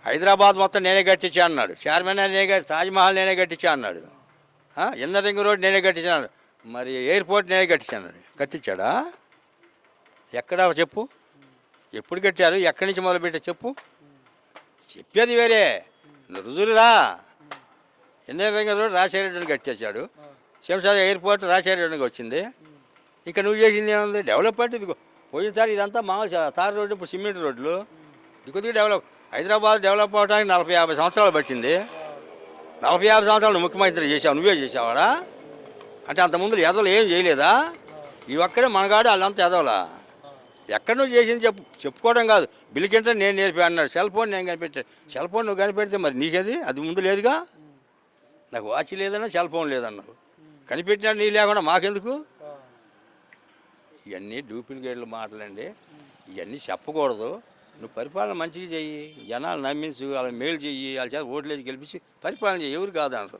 హైదరాబాద్ మొత్తం నేనే కట్టించా అన్నాడు. చార్మినార్ నేనే తాజ్మహల్ నేనే కట్టించా అన్నాడు. ఇన్నర్ రింగ్ రోడ్ నేనే కట్టించాను. మరి ఎయిర్పోర్ట్ నేనే కట్టించాను. కట్టించాడా? ఎక్కడా చెప్పు? ఎప్పుడు కట్టారు? ఎక్కడి నుంచి మొదలుపెట్టా చెప్పు? చెప్పేది వేరే, రుజువురా. ఇన్నర్ రింగ్ రోడ్ రాజశేఖర కట్టించాడు. శంషాబాద్ ఎయిర్పోర్ట్ రాజశేఖర వచ్చింది. ఇక నువ్వు చేసింది ఏముంది? డెవలప్మెంట్. ఇదిగో పోయినసారి ఇదంతా మామూలు తార్ రోడ్డు, ఇప్పుడు సిమెంట్ రోడ్లు. ఇది కొద్దిగా డెవలప్. హైదరాబాద్ డెవలప్ అవడానికి 40-50 సంవత్సరాలు పట్టింది. 40-50 సంవత్సరాలు ముఖ్యమంత్రి చేసావు, నువ్వే చేసావాడా? అంటే అంతకుముందు ఎదవలు ఏం చేయలేదా? ఈ ఒక్కడే మనగాడు, వాళ్ళంతా ఎదవలా? ఎక్కడ నువ్వు చేసింది చెప్పుకోవడం కాదు. బిల్ క్లింటన్ నేను నేర్పి అన్నాడు. సెల్ ఫోన్ నేను కనిపెట్టాను. సెల్ ఫోన్ నువ్వు కనిపెడితే మరి నీకేది? అది ముందు లేదుగా. నాకు వాచ్ లేదన్నా, సెల్ ఫోన్ లేదన్నావు. కనిపెట్టినాడు నీ లేకుండా మాకెందుకు? ఇవన్నీ డూప్లికేట్లు మాటలండి. ఇవన్నీ చెప్పకూడదు. నువ్వు పరిపాలన మంచిగా చెయ్యి, జనాలు నమ్మించు, వాళ్ళని మేలు చెయ్యి, వాళ్ళ చేత ఓట్లేసి గెలిపించి పరిపాలన చెయ్యి. ఎవరు కాదన్నారు.